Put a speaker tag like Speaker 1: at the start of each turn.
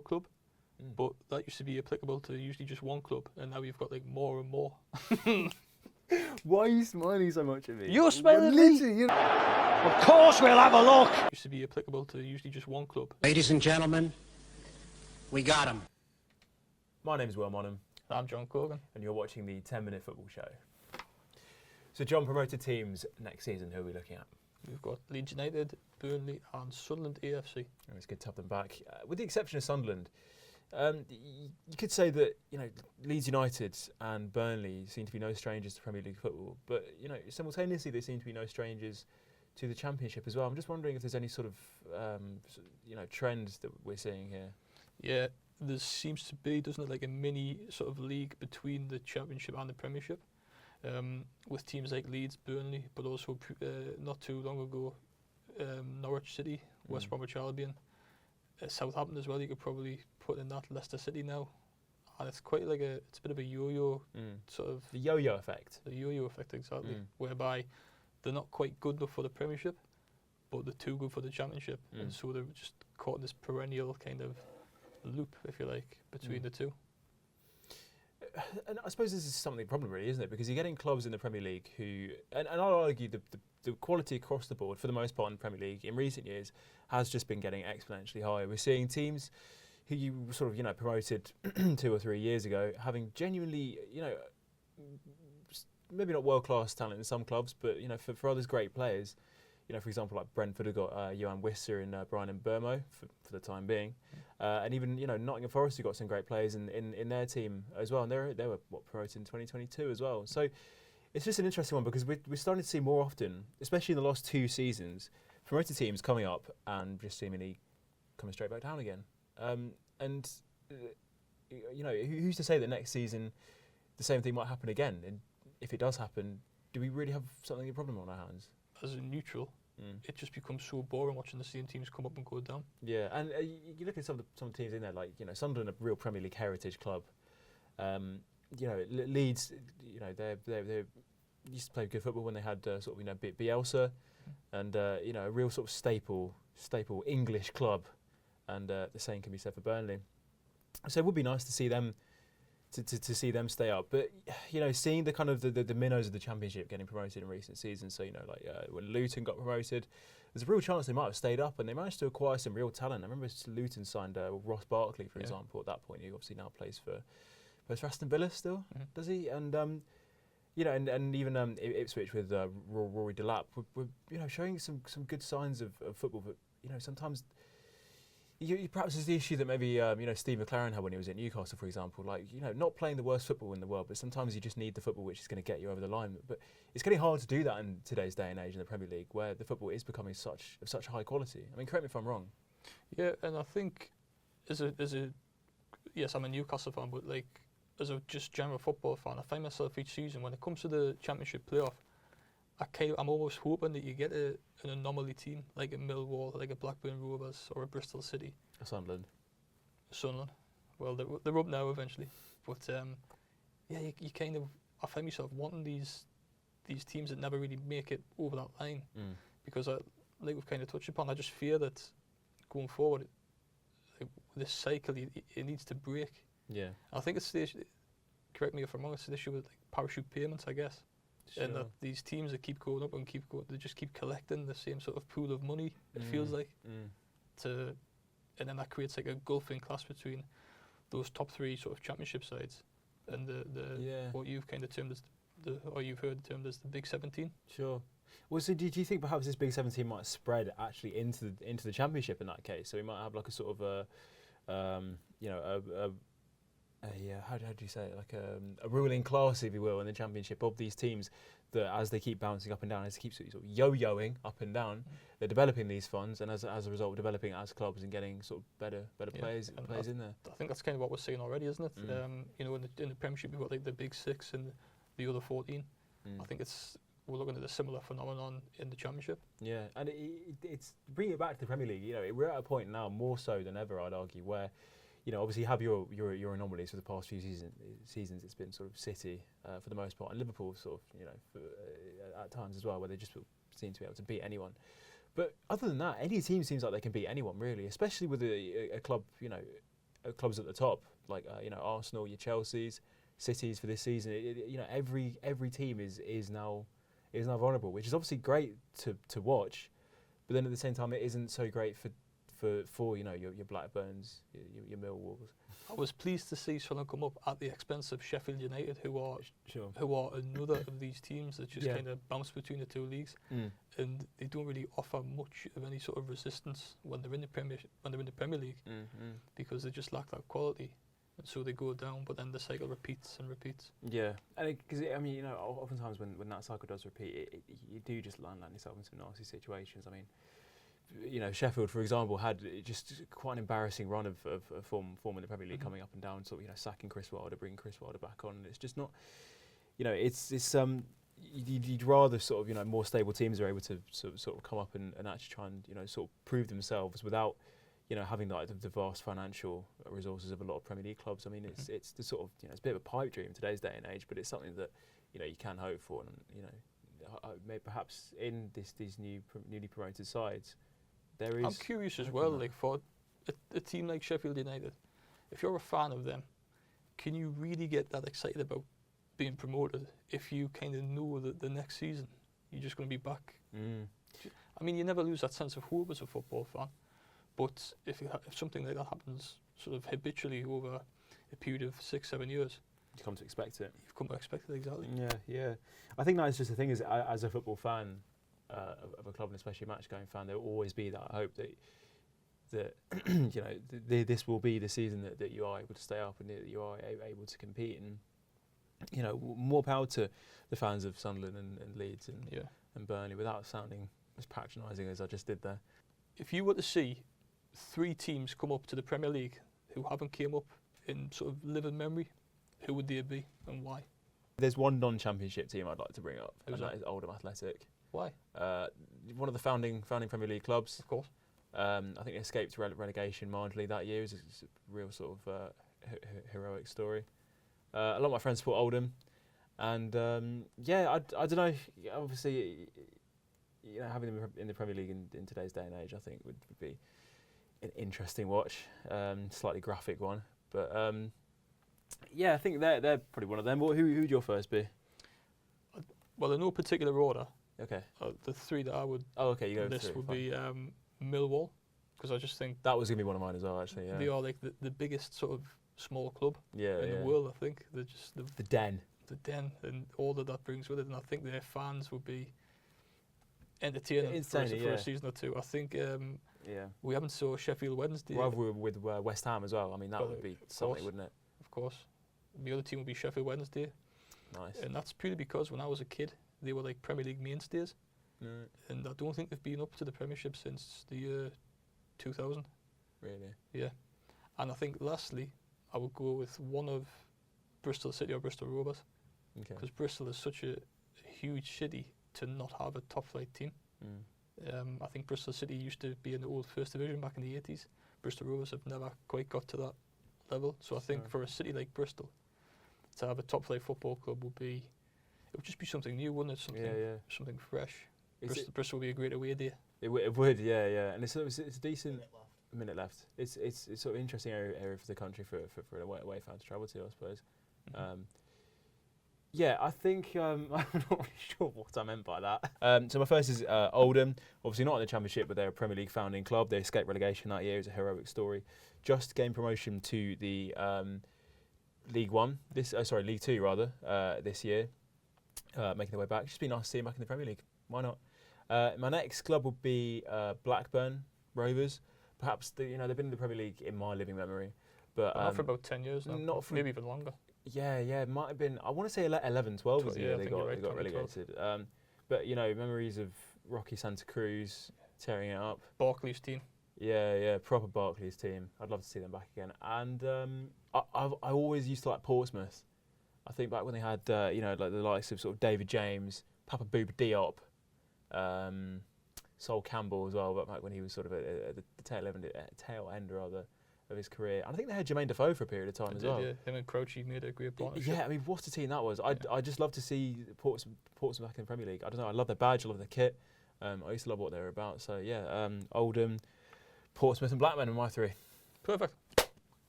Speaker 1: club, but that used to be applicable to usually just one club, and now you've got like more and more.
Speaker 2: Why are you smiling so much at me?
Speaker 1: You're smiling at me.
Speaker 2: Literally,
Speaker 3: Of course we'll have a look.
Speaker 1: Used to be applicable to usually just one club.
Speaker 3: Ladies and gentlemen, we got him.
Speaker 4: My name's Will Monham,
Speaker 1: I'm John Corgan.
Speaker 4: and you're watching the 10-Minute Football Show. So, John, promoted teams next season, who are we looking at?
Speaker 1: We've got Leeds United, Burnley, and Sunderland AFC.
Speaker 4: Oh, it's good to have them back. With the exception of Sunderland, you could say that Leeds United and Burnley seem to be no strangers to Premier League football, but simultaneously they seem to be no strangers to the Championship as well. I'm just wondering if there's any sort of trends that we're seeing here.
Speaker 1: Yeah, there seems to be, doesn't it, like a mini sort of league between the Championship and the Premiership, with teams like Leeds, Burnley, but also not too long ago, Norwich City, West Bromwich Albion, Southampton as well. You could probably put in that, Leicester City now, and it's quite like it's a bit of a yo-yo sort of.
Speaker 4: The yo-yo effect.
Speaker 1: The yo-yo effect, exactly, whereby they're not quite good enough for the Premiership, but they're too good for the Championship, and so they're just caught in this perennial kind of loop, if you like, between the two.
Speaker 4: And I suppose this is something of a problem, really, isn't it? Because you're getting clubs in the Premier League who, and I'll argue the quality across the board, for the most part in the Premier League, in recent years, has just been getting exponentially higher. We're seeing teams who you sort of, promoted 2 or 3 years ago, having genuinely, maybe not world-class talent in some clubs, but, for others, great players. For example, like Brentford have got Johan Wisser and Brian Mbeumo for the time being. And even, Nottingham Forest have got some great players in their team as well. And they were promoted in 2022 as well. So it's just an interesting one because we're starting to see more often, especially in the last 2 seasons, promoted teams coming up and just seemingly coming straight back down again. Who's to say that next season the same thing might happen again? And if it does happen, do we really have something a problem on our hands?
Speaker 1: As a neutral, it just becomes so boring watching the same teams come up and go down.
Speaker 4: Yeah, and you look at some teams in there, like Sunderland, a real Premier League heritage club. Leeds, they used to play good football when they had Bielsa, and a real sort of staple English club, and the same can be said for Burnley. So it would be nice to see them. To see them stay up, but seeing the kind of the minnows of the Championship getting promoted in recent seasons, so when Luton got promoted, there's a real chance they might have stayed up, and they managed to acquire some real talent. I remember Luton signed Ross Barkley, for example, at that point. He obviously now plays for Aston Villa still, does he? And and even Ipswich with Rory Delap, we're showing some good signs of football, but sometimes. Perhaps it's the issue that maybe Steve McLaren had when he was at Newcastle, for example. Not playing the worst football in the world, but sometimes you just need the football which is going to get you over the line. But it's getting hard to do that in today's day and age in the Premier League, where the football is becoming of such high quality. I mean, correct me if I'm wrong.
Speaker 1: Yeah, and I think yes, I'm a Newcastle fan, but as a just general football fan, I find myself each season when it comes to the Championship playoff, I'm almost hoping that you get an anomaly team like a Millwall, like a Blackburn Rovers, or a Bristol City.
Speaker 4: Or Sunderland.
Speaker 1: Well, they're up now eventually, but you kind of, I find myself wanting these teams that never really make it over that line, because like we've kind of touched upon, I just fear that going forward, this cycle it needs to break.
Speaker 4: Yeah.
Speaker 1: I think it's the issue, correct me if I'm wrong, it's the issue with parachute payments, I guess. Sure. And that these teams that keep going up and they just keep collecting the same sort of pool of money, it feels like, and then that creates like a gulfing class between those top 3 sort of Championship sides and what you've kind of termed as you've heard termed as the Big 17.
Speaker 4: Sure. Well, so do you think perhaps this Big 17 might spread actually into the Championship in that case? So we might have like a sort of how do you say it? Like a ruling class, if you will, in the Championship of these teams that, as they keep bouncing up and down, as they keep sort of yo-yoing up and down, they're developing these funds, and as a result, developing as clubs and getting sort of better players in there.
Speaker 1: I think that's kind of what we're seeing already, isn't it? In the Premiership, we've got like the Big 6 and the other 14. I think we're looking at a similar phenomenon in the Championship.
Speaker 4: Yeah, and it's bringing it back to the Premier League. We're at a point now, more so than ever, I'd argue, where obviously you have your anomalies for the past few seasons. It's been sort of City for the most part, and Liverpool sort of, at times as well, where they just seem to be able to beat anyone. But other than that, any team seems like they can beat anyone, really, especially with a club, clubs at the top, like Arsenal, your Chelsea's, Cities for this season. Every team is now vulnerable, which is obviously great to watch, but then at the same time it isn't so great for your Blackburns, your Millwalls.
Speaker 1: I was pleased to see Sunderland come up at the expense of Sheffield United, who are another of these teams that just kind of bounce between the two leagues, and they don't really offer much of any sort of resistance when they're in the Premier League, because they just lack that quality, and so they go down. But then the cycle repeats and repeats.
Speaker 4: Yeah, and because oftentimes when that cycle does repeat, you do just land yourself in some nasty situations. I mean, Sheffield, for example, had just quite an embarrassing run of form in the Premier League, coming up and down, sort of sacking Chris Wilder, bringing Chris Wilder back on. And it's just not, you'd rather sort of more stable teams are able to sort of come up and actually try and sort of prove themselves without having like the vast financial resources of a lot of Premier League clubs. I mean, it's the sort of it's a bit of a pipe dream in today's day and age, but it's something that you can hope for, and maybe perhaps in these newly promoted sides.
Speaker 1: I'm curious as well, like for a team like Sheffield United, if you're a fan of them, can you really get that excited about being promoted if you kind of know that the next season you're just going to be back? I mean, you never lose that sense of hope as a football fan, but if something like that happens sort of habitually over a period of 6-7 years,
Speaker 4: you come to expect it.
Speaker 1: You've come to expect it, exactly.
Speaker 4: Yeah. I think that's just the thing, is as a football fan of a club, and especially a match-going fan, there will always be that hope that this will be the season that you are able to stay up and that you are able to compete. And more power to the fans of Sunderland and Leeds and Burnley, without sounding as patronising as I just did there.
Speaker 1: If you were to see 3 teams come up to the Premier League who haven't came up in sort of living memory, who would they be and why?
Speaker 4: There's one non-championship team I'd like to bring up,
Speaker 1: Who's
Speaker 4: and that
Speaker 1: that?
Speaker 4: is Oldham Athletic.
Speaker 1: Why?
Speaker 4: One of the founding Premier League clubs.
Speaker 1: Of course.
Speaker 4: I think they escaped relegation marginally that year. It's a real sort of heroic story. A lot of my friends support Oldham, and I don't know. Obviously, having them in the Premier League in today's day and age, I think would be an interesting watch. Slightly graphic one, but I think they're probably one of them. Who'd your first be?
Speaker 1: Well, in no particular order.
Speaker 4: Okay.
Speaker 1: The 3 that I would
Speaker 4: you go
Speaker 1: list
Speaker 4: through,
Speaker 1: would
Speaker 4: fine.
Speaker 1: be Millwall, because I just think
Speaker 4: That was going to be one of mine as well, actually. Yeah.
Speaker 1: they are like the biggest sort of small club in the world. I think they're just
Speaker 4: The Den.
Speaker 1: the Den and all that brings with it, and I think their fans would be entertaining for a season or 2. I think we haven't saw Sheffield Wednesday.
Speaker 4: Rivalry with West Ham as well. I mean, that would be something, wouldn't it?
Speaker 1: Of course. The other team would be Sheffield Wednesday.
Speaker 4: Nice.
Speaker 1: And that's purely because when I was a kid, they were like Premier League mainstays. And I don't think they've been up to the Premiership since the year 2000.
Speaker 4: Really?
Speaker 1: Yeah. And I think lastly, I would go with one of Bristol City or Bristol Rovers.
Speaker 4: Okay.
Speaker 1: Because Bristol is such a huge city to not have a top flight team. I think Bristol City used to be in the old First Division back in the 80s. Bristol Rovers have never quite got to that level. So I think for a city like Bristol, to have a top flight football club it would just be something new, wouldn't it? Something fresh. Bristol would be a great away day.
Speaker 4: It would, yeah. And it's a decent minute left. It's sort of interesting area for the country for an away fan to travel to, I suppose. I think I'm not really sure what I meant by that. So my first is Oldham. Obviously not in the Championship, but they're a Premier League founding club. They escaped relegation that year. It was a heroic story. Just gained promotion to the League 2 rather, this year, making their way back. Just be nice to see them back in the Premier League. Why not? My next club would be Blackburn Rovers. Perhaps they've been in the Premier League in my living memory, but
Speaker 1: not for about 10 years now.
Speaker 4: Not for
Speaker 1: maybe even longer.
Speaker 4: Yeah, it might have been. I want to say 11, 12 was the year they got relegated. But memories of Rocky Santa Cruz tearing it up.
Speaker 1: Barclays team.
Speaker 4: Yeah, proper Barclays team. I'd love to see them back again. And I always used to like Portsmouth. I think back when they had like the likes of sort of David James, Papa Bouba Diop, Sol Campbell as well. But back when he was sort of at the tail end of his career. And I think they had Jermaine Defoe for a period of time as well.
Speaker 1: Yeah, him and Crouchy made a great partnership.
Speaker 4: Yeah, I mean, what a team that was. I just love to see Portsmouth back in the Premier League. I don't know, I love their badge, I love their kit. I used to love what they were about. So yeah, Oldham, Portsmouth and Blackburn are my 3.
Speaker 1: Perfect.